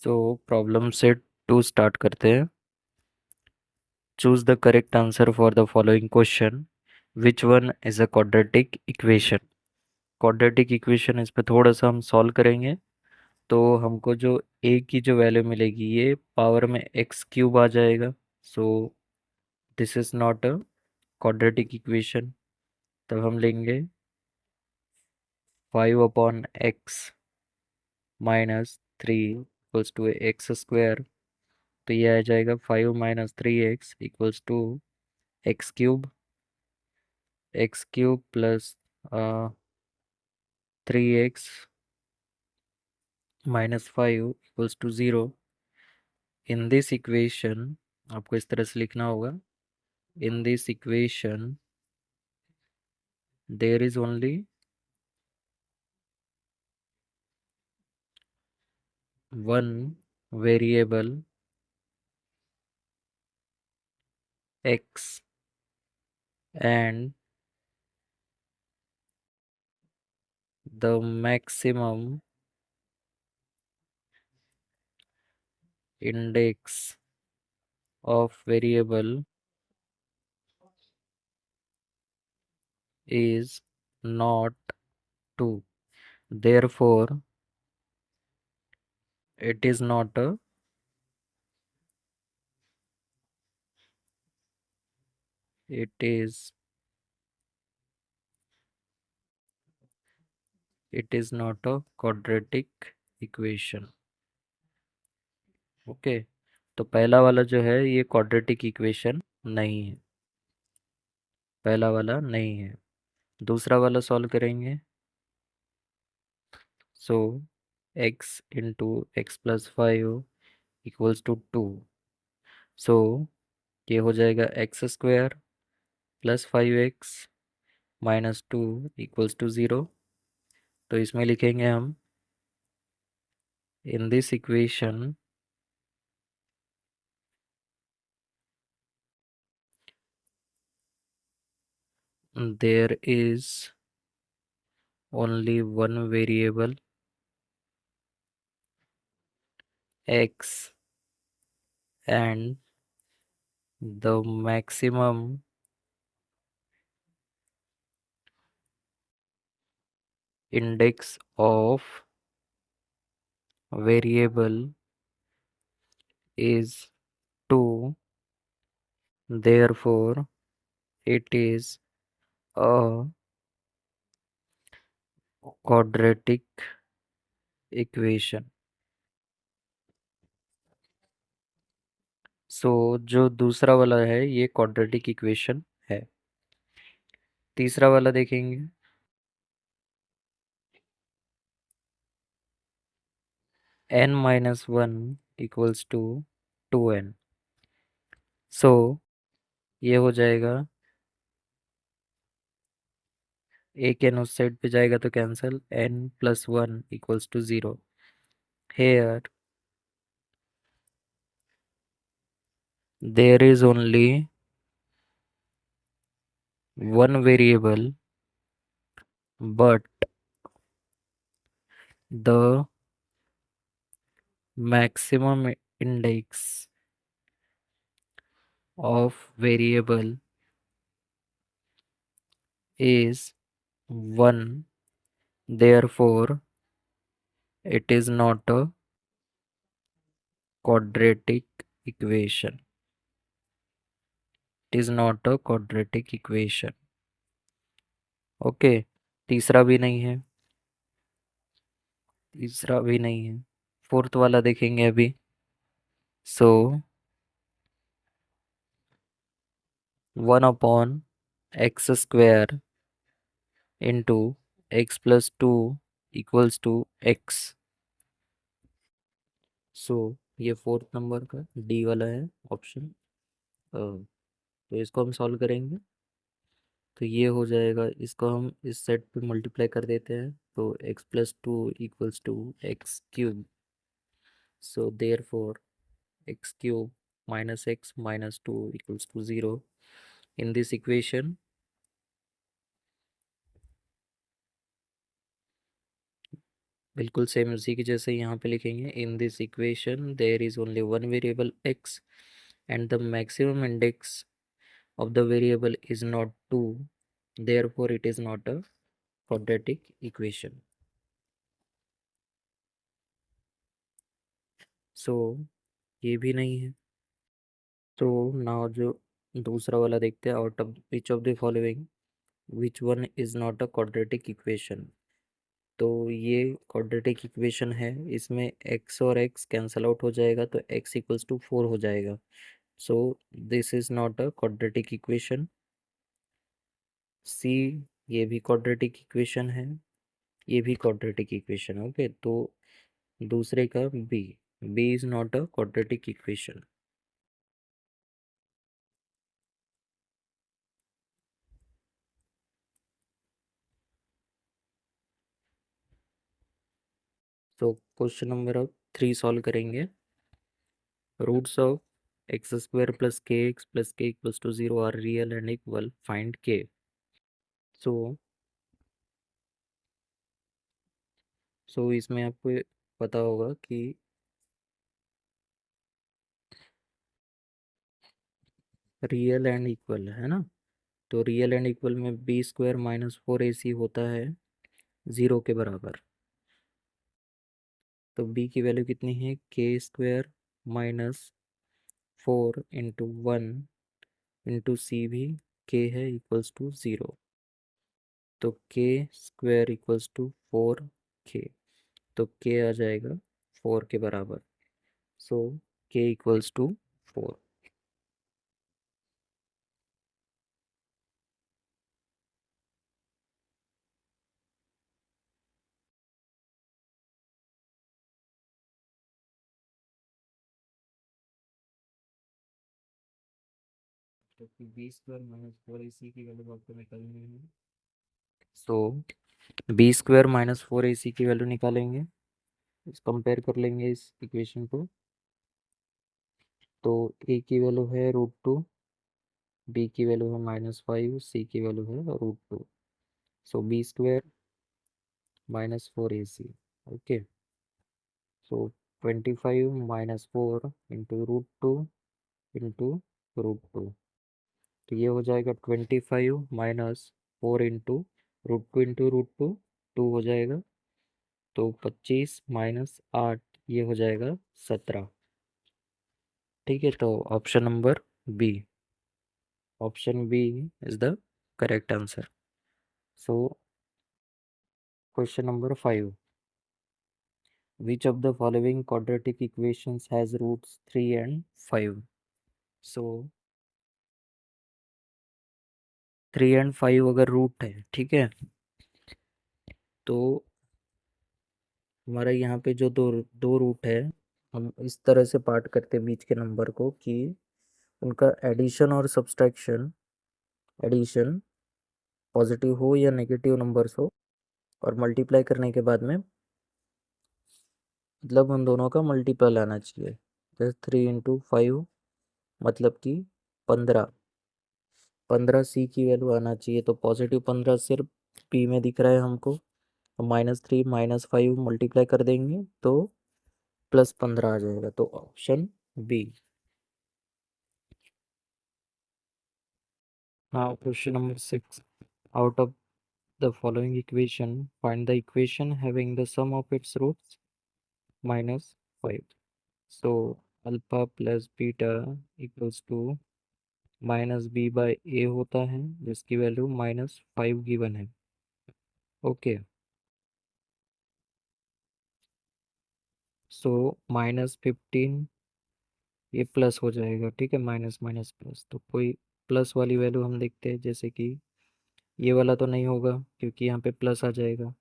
तो problem set 2 start करते हैं। Choose the correct answer for the following question. Which one is a quadratic equation? Quadratic equation इस पे थोड़ा सा हम सॉल्व करेंगे। तो हमको जो ए की जो वैल्यू मिलेगी ये पावर में एक्स क्यूब आ जाएगा। So this is not a quadratic equation. तब हम लेंगे 5/x minus 3 equals to x square. तो ये आ जाएगा 5 - 3x equals to x cube plus 3x minus 5 = 0। In this equation आपको इस तरह से लिखना होगा। In this equation there is only one variable x and the maximum index of variable is not 2. Therefore, it is not a it is it is not a quadratic equation. Okay. तो पहला वाला जो है ये quadratic equation नहीं है। पहला वाला नहीं है। दूसरा वाला सॉल्व करेंगे। सो x × x + 5 इक्वल्स टू 2। सो ये हो जाएगा x² + 5x - 2 इक्वल्स टू 0। तो इसमें लिखेंगे हम इन this equation there is only one variable x and the maximum index of variable is 2. Therefore, it is a quadratic equation. सो जो दूसरा वाला है ये क्वाड्रेटिक इक्वेशन है। तीसरा वाला देखेंगे। n-1 equals to 2n। सो ये हो जाएगा, एक n उस साइड पे जाएगा तो cancel, n+1 equals to 0। Here there is only one variable but the maximum index of variable is 1. Therefore, it is not a quadratic equation. It is not a quadratic equation. Okay. तीसरा भी नहीं है। तीसरा भी नहीं है। Fourth वाला देखेंगे अभी। So 1/x² into x+2 equals to x। So ये फोर्थ नंबर का डी वाला है ऑप्शन। तो इसको हम सॉल्व करेंगे। तो ये हो जाएगा, इसको हम इस सेट पे मल्टीप्लाई कर देते हैं तो x+2 equals to x³। So therefore x³ - x - 2 equals to 0। In this equation बिल्कुल सेम उसी की जैसे यहाँ पे लिखेंगे, in this equation there is only one variable x and the maximum index of the variable is not 2, therefore it is not a quadratic equation. So ये भी नहीं है। तो नाउ जो दूसरा वाला देखते हैं, out of which of the following which one is not a quadratic equation. तो ये क्वाड्रेटिक इक्वेशन है, इसमें x और x कैंसल आउट हो जाएगा तो x इक्वल्स टू 4 हो जाएगा। So this is not a quadratic equation. C, ये भी क्वाड्रेटिक इक्वेशन है, ये भी क्वाड्रेटिक इक्वेशन। ओके, तो दूसरे का B, B is not a quadratic equation. तो क्वेश्चन नंबर अब 3 सॉल्व करेंगे। Roots of x square plus k equals to 0 are real and equal, find k. So इसमें आपको पता होगा कि रियल एंड इक्वल है ना, तो रियल एंड इक्वल में बी स्क्वायर माइनस 4ac होता है 0 के बराबर। तो b की वैल्यू कितनी है, के स्क्वायर माइनस 4 × 1 इंटू सी भी के है इक्वल्स टू 0। तो के स्क्वायर इक्वल्स टू 4k, तो के आ जाएगा 4 के बराबर। सो के इक्वल्स टू 4। तो बी स्क्वायर माइनस 4ac की वैल्यू आपको निकालनी है। सो बी स्क्वायर माइनस 4ac की वैल्यू निकालेंगे, कंपेयर कर लेंगे इस इक्वेशन को। तो ए की वैल्यू है √2, बी की वैल्यू है -5, सी की वैल्यू है √2। So b square minus 4ac। Okay, so 25 minus 4 into √2 into √2, तो ये हो जाएगा 25 माइनस 4 इंटू √2 2 हो जाएगा। तो 25 माइनस 8, ये हो जाएगा 17। ठीक है, तो option number B, option B is the correct answer. So question number 5, which of the following quadratic equations has roots 3 and 5? So 3 and 5 अगर रूट है, ठीक है, तो हमारा यहाँ पे जो दो दो रूट है, हम इस तरह से पार्ट करते हैं बीच के नंबर को कि उनका एडिशन और सब्सट्रैक्शन, एडिशन पॉजिटिव हो या नेगेटिव नंबर्स हो, और मल्टीप्लाई करने के बाद में मतलब उन दोनों का मल्टीपल आना चाहिए। जैसे 3 × 5 मतलब कि 15, 15 सी की वैल्यू आना चाहिए, तो पॉजिटिव 15 सिर्फ पी में दिख रहा है हमको, तो -3 -5 मल्टीप्लाई कर देंगे तो +15 आ जाएगा, तो option B. Now question number 6, out of the following equation find the equation having the sum of its roots -5। So alpha plus beta equals to -b/a होता है, जिसकी वैल्यू -5 गिवन है। ओके, सो -15 ये प्लस हो जाएगा, ठीक है, माइनस माइनस प्लस, तो कोई प्लस वाली वैल्यू हम देखते हैं, जैसे कि ये वाला तो नहीं होगा क्योंकि यहाँ पे प्लस आ जाएगा।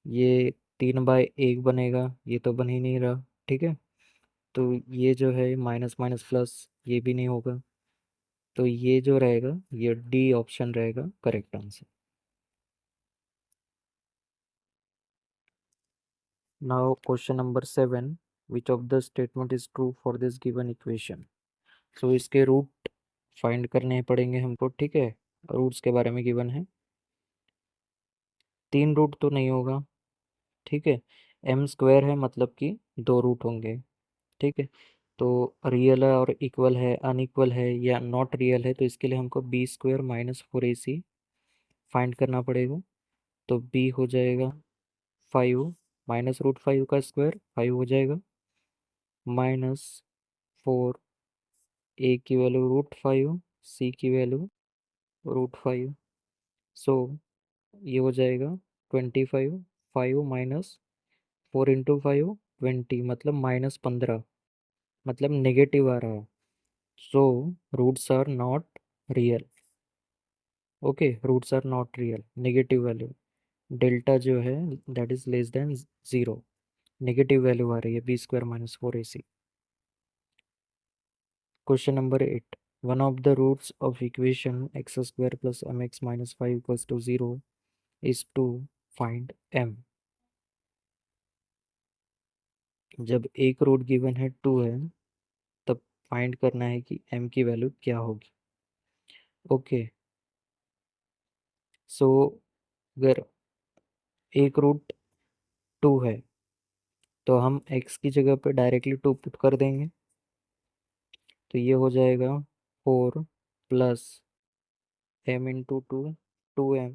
ये 3/1 बनेगा, ये तो बन ही नहीं रहा, ठीक है, तो ये जो है माइनस माइनस प्लस, ये भी नहीं होगा, तो ये जो रहेगा ये डी ऑप्शन रहेगा correct answer. Now question number 7, which of the statement is true for this given equation. So इसके रूट फाइंड करने पड़ेंगे हमको, ठीक है, रूट्स के बारे में गिवन है, 3 रूट तो नहीं होगा, ठीक है, एम स्क्वायर है मतलब कि दो रूट होंगे, ठीक है। तो रियल है और इक्वल है, अनइक्वल है या नॉट रियल है, तो इसके लिए हमको B square minus 4ac find करना पड़ेगा। तो बी हो जाएगा 5 माइनस रूट 5 का स्क्वायर 5 हो जाएगा, माइनस 4, ए की वैल्यू रूट 5, सी की वैल्यू रूट 5। सो ये हो जाएगा 25, 5 माइनस 4 × 5 20, मतलब -15, मतलब नेगेटिव आ रहा है। So roots are not real. Okay, roots are not real, negative value, delta जो है that is less than 0, negative value आ रही है b² - 4ac। Question number 8, one of the roots of equation x² + mx - 5 = 0 is to find m। जब एक root given है 2 है, तब फाइंड करना है कि m की वैल्यू क्या होगी। ओके, सो अगर एक रूट 2 है तो हम x की जगह पे डायरेक्टली 2 पुट कर देंगे, तो ये हो जाएगा 4 प्लस m × 2, 2m,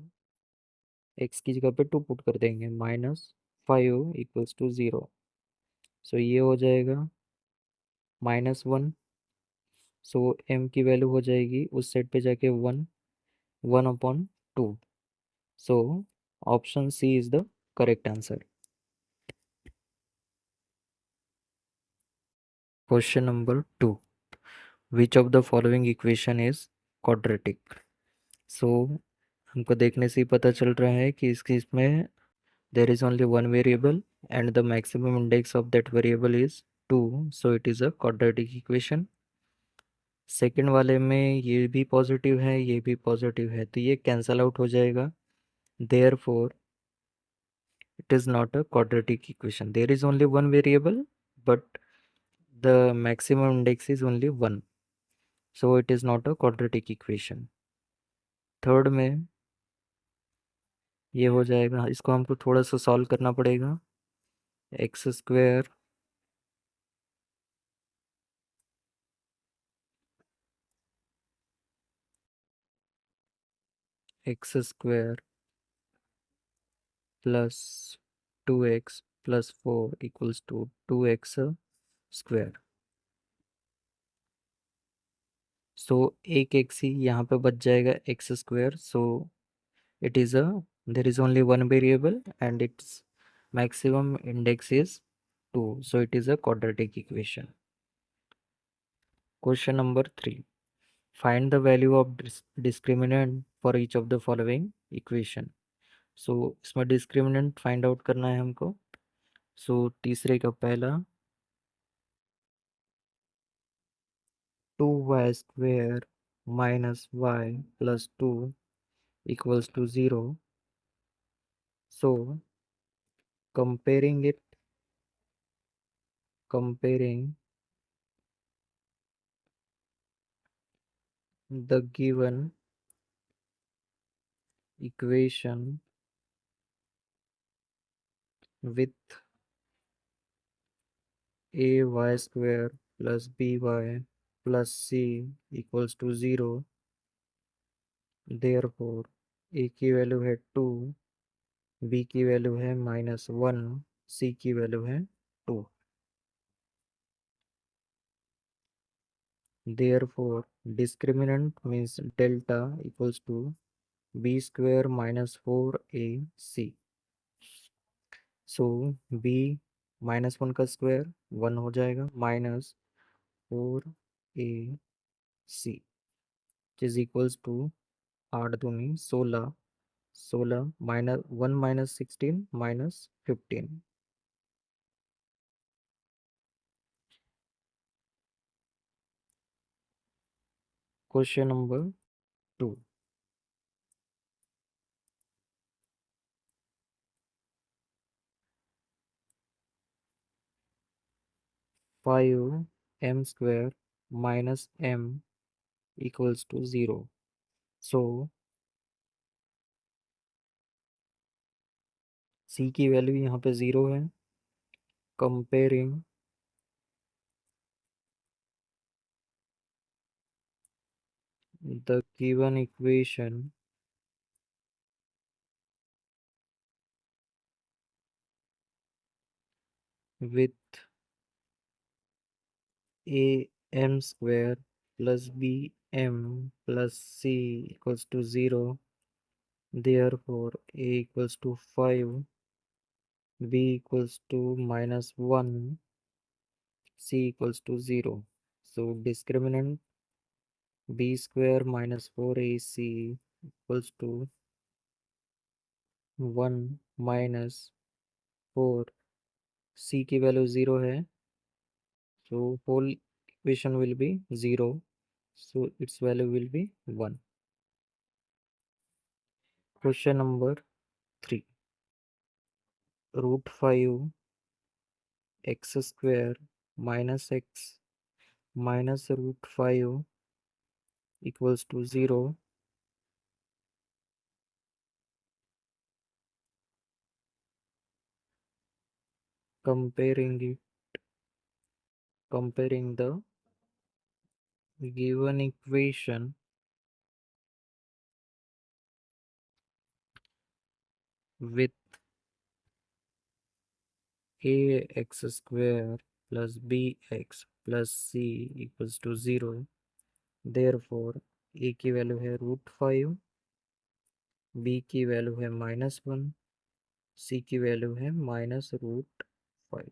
x की जगह पे 2 पुट कर देंगे, -5 = 0। सो ये हो जाएगा -1। सो m की वैल्यू हो जाएगी उस साइड पे जाके 1, 1/2। So option C is the correct answer. Question number 2, which of the following equation is quadratic. So हमको देखने से ही पता चल रहा है कि इसकी इसमें there is only one variable and the maximum index of that variable is 2, so it is a quadratic equation। Second वाले में ये भी पॉजिटिव है, ये भी पॉजिटिव है, तो ये कैंसल आउट हो जाएगा, therefore it is not a quadratic equation। there is only one variable but the maximum index is only 1, so it is not a quadratic equation। Third में ये हो जाएगा, इसको हमको थोड़ा सा सॉल्व करना पड़ेगा। x² x² plus 2x plus 4 equals to 2x square। सो एक x ही यहाँ पे बच जाएगा x²। So it is a there is only one variable and it's maximum index is 2, so it is a quadratic equation। Question number 3, find the value of discriminant for each of the following equation। so इसमें discriminant find out करना है हमको। so तीसरे का पहला 2y² minus y plus 2 equals to 0। So comparing the given equation with ay² plus by plus c equals to 0, therefore a की value है 2, b की वैल्यू है -1, c की वैल्यू है 2। Therefore discriminant means delta equals to b² - 4ac। So b -1 का square 1 हो जाएगा, -4ac is equals to 8 दूनी 16, 16 -1 - 16 -15। Question number 2, 5m² - m equals to 0। So c की वैल्यू यहाँ पे 0 है, comparing the given equation with am square plus bm plus c equals to 0, therefore a equals to 5, b equals to minus 1, c equals to 0. So discriminant b square minus 4ac equals to 1 minus 4, c की value 0 है, so whole equation will be 0, so its value will be 1. Question number 3. Root 5 x square minus x minus root 5 equals to 0. Comparing the given equation with ax square plus bx plus c equals to 0, therefore a की value है √5, b की value है -1, c की value है -√5.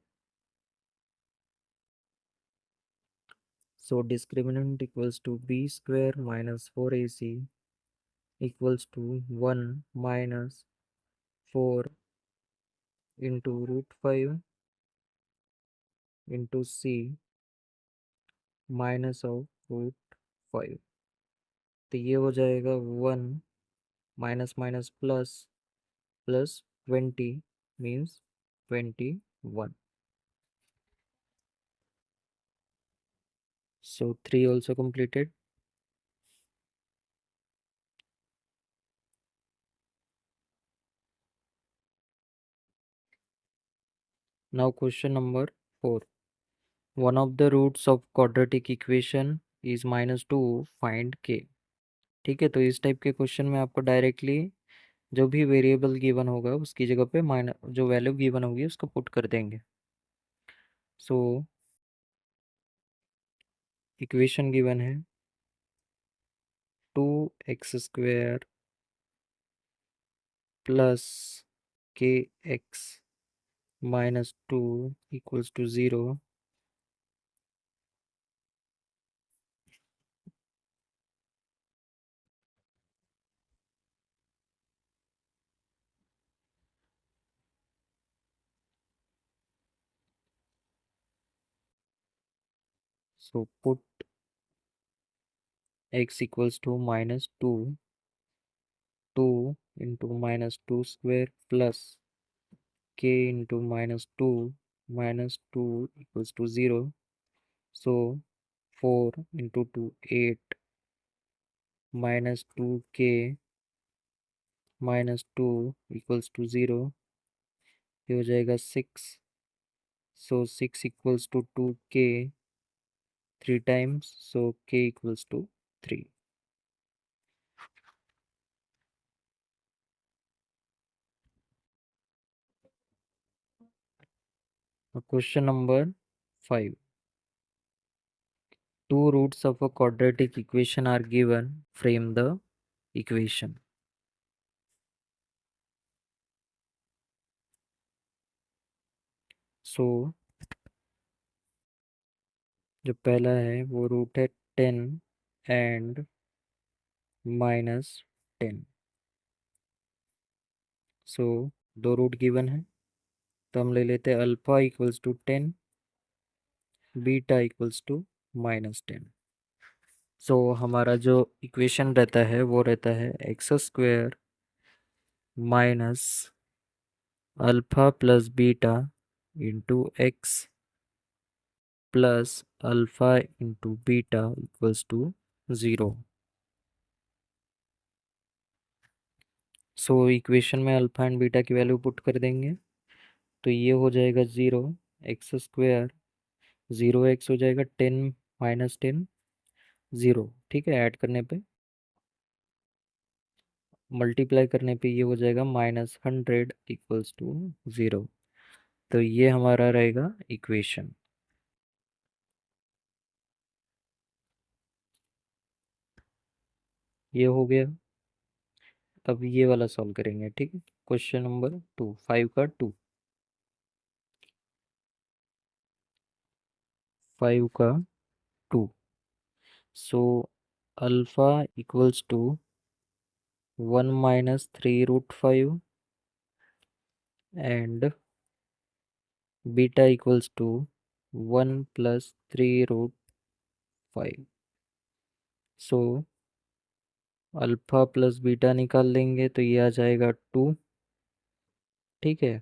So discriminant equals to b square minus 4ac equals to 1 minus 4 into √5 into c minus of √5. तो ये हो जाएगा 1 minus minus plus plus 20 means 21. So 3 also completed. Now question number 4. One of the roots of quadratic equation is -2. Find k. ठीक है, तो इस type के question में आपको डायरेक्टली जो भी वेरिएबल गिवन होगा उसकी जगह पे जो वैल्यू गिवन होगी उसको पुट कर देंगे. सो इक्वेशन गिवन है 2x² plus kx minus 2 equals to 0. So put x equals to -2, 2 into -2 square plus k into -2 minus 2 equals to 0. So 4 into 2 8 minus 2k minus 2 equals to 0. ये हो जाएगा 6. So 6 equals to 2k 3 times, so k equals to 3. Question number 5. Two roots of a quadratic equation are given. Frame the equation. So जो पहला है वो root है 10 and -10. सो दो root given है, तो हम ले लेते हैं alpha equals to 10, beta equals to -10. So हमारा जो इक्वेशन रहता है वो रहता है x² minus alpha plus beta into x plus alpha into beta equals to 0. So equation में अल्फा एंड बीटा की वैल्यू पुट कर देंगे, तो ये हो जाएगा 0. एक्स स्क्वायर 0x हो जाएगा 10 माइनस 10 0, ठीक है। ऐड करने पे मल्टीप्लाई करने पे ये हो जाएगा -100 इक्वल्स टू 0। तो ये हमारा रहेगा इक्वेशन। ये हो गया। अब ये वाला सॉल्व करेंगे, ठीक है। क्वेश्चन नंबर 2, 5 का 2, 5 का 2। So alpha equals to 1 minus 3√5 and beta equals to 1 plus 3√5। So alpha plus beta निकाल लेंगे तो ये आ जाएगा 2, ठीक है।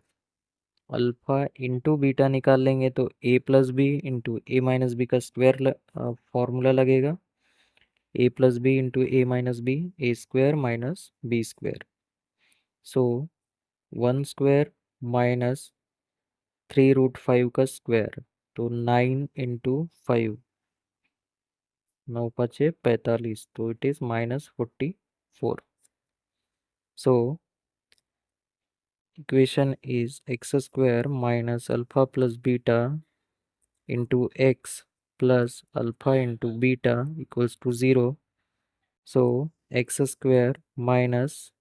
अल्फा इंटू बीटा निकाल लेंगे तो ए प्लस बी इंटू ए माइनस बी का स्क्वायर फॉर्मूला लगेगा। ए प्लस बी इंटू ए माइनस बी, ए स्क्वायर माइनस बी स्क्वायर। सो 1 स्क्वायर माइनस 3√5 का स्क्वायर, तो 9 इंटू 5, 9 5 45, तो it is -44। So equation is x square minus alpha plus beta into x plus alpha into beta equals to 0. So x square minus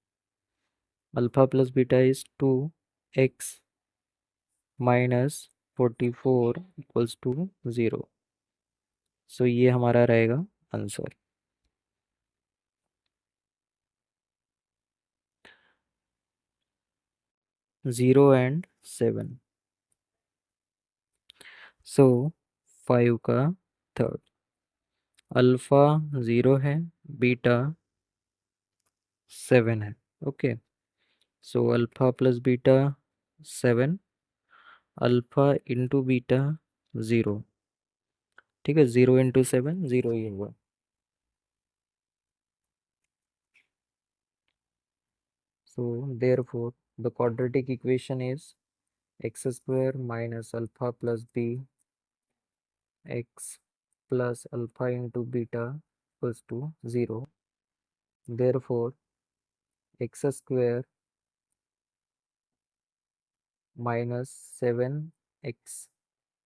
alpha plus beta is 2x minus 44 equals to 0. So ये हमारा रहेगा answer. Zero and 7। सो 5 का third, alpha 0 है, beta 7 है। Okay, so alpha plus beta 7, alpha into beta 0, ठीक है। 0 into 7 0 ही हुआ। So therefore the quadratic equation is x square minus alpha plus b x plus alpha into beta equals to 0। Therefore x square minus 7x,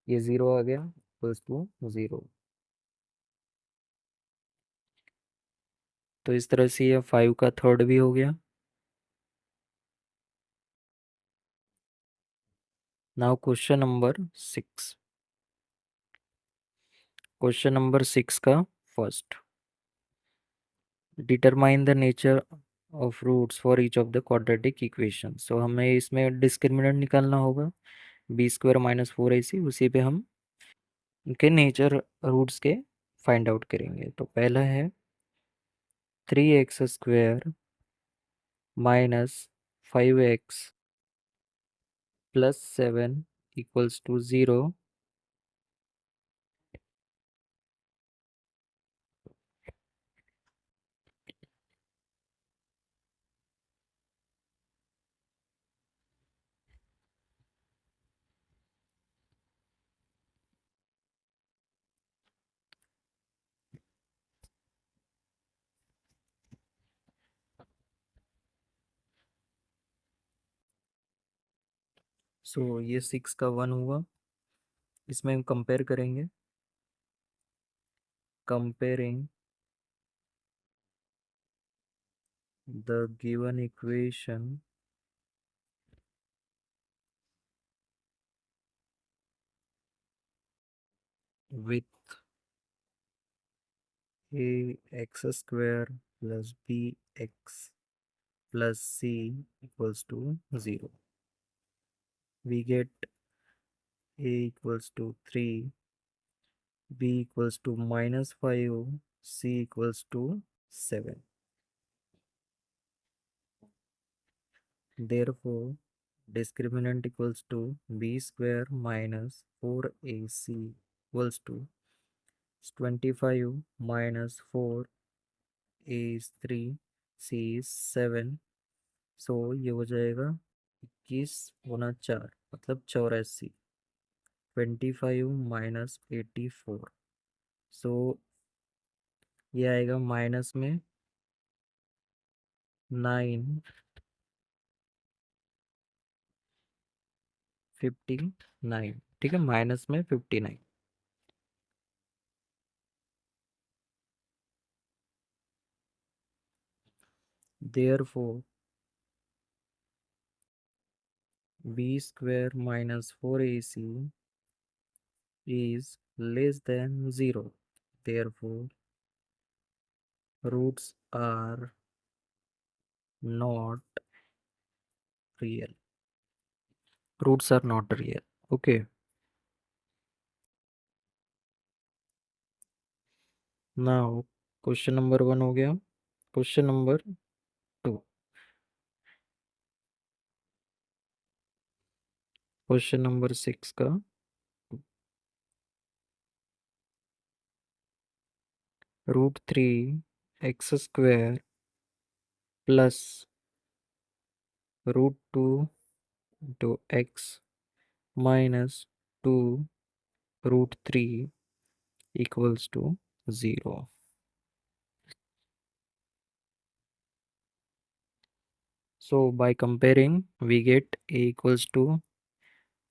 ये 0 आ गया, equals to 0। तो इस तरह से ये 5 का थर्ड भी हो गया। Now question number 6। Question number 6 का first, determine the nature of roots for each of the quadratic equation. So हमें इसमें डिस्क्रिमिनेंट निकालना होगा, बी स्क्वायर माइनस 4ac, उसी पे हम उनके नेचर रूट्स के फाइंड आउट करेंगे। तो पहला है 3x² minus 5x plus 7 equals to 0। So ये 6 का 1 हुआ। इसमें हम कंपेयर करेंगे, comparing the given equation with ax² plus bx plus c equals to 0. We get a equals to 3, b equals to -5, c equals to 7. Therefore, discriminant equals to b square minus 4ac equals to 25 minus 4 is 3, c is 7। सो ये हो जाएगा 21 गुना 4, मतलब 84। 25 minus 84। सो ये आएगा minus में 959। ठीक है, minus में 59। Therefore, b square minus 4ac is less than 0. Therefore, roots are not real. Roots are not real. Okay. Now, question number 1 हो गया. Question number 2. Question number 6 का √3 x square plus √2 into x minus 2 √3 equals to 0. So by comparing, we get a equals to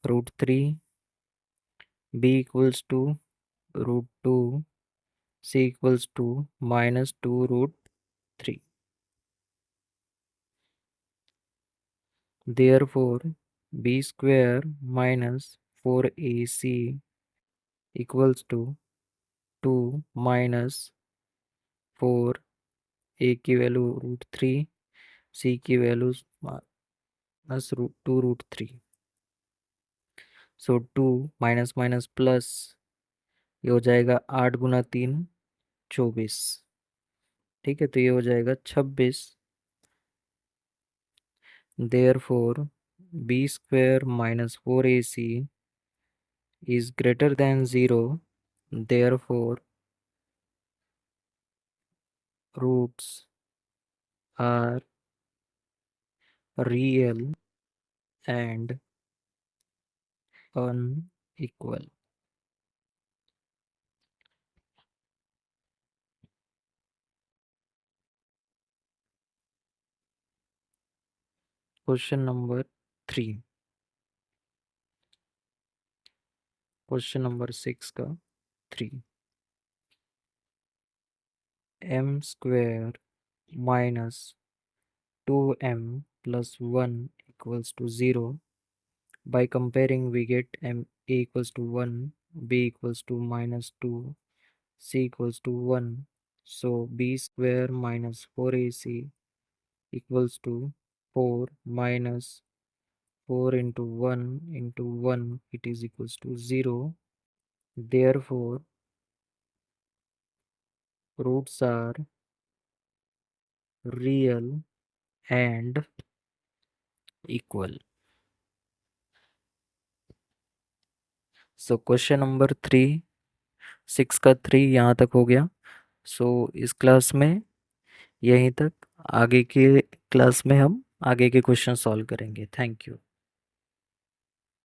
√3, b equals to √2, c equals to minus 2 √3. Therefore, b square minus 4ac equals to 2 minus 4, a की value √3, c की value minus √2 √3. सो 2 minus minus plus, ये हो जाएगा 8 गुना 3 24. ठीक है, तो ये हो जाएगा 26. Therefore, b square minus 4ac is greater than 0. Therefore, roots are real and unequal. Question number 3. Question number 6 का 3. m square minus 2m plus 1 equals to 0. By comparing, we get m a equals to 1, b equals to minus 2, c equals to 1. So b square minus 4ac equals to 4 minus 4 into 1 into 1, it is equals to 0. Therefore, roots are real and equal. So question number 3, 6 का 3 यहाँ तक हो गया. सो इस class में यहीं तक. आगे के क्लास में हम आगे के क्वेश्चन सॉल्व करेंगे. Thank you.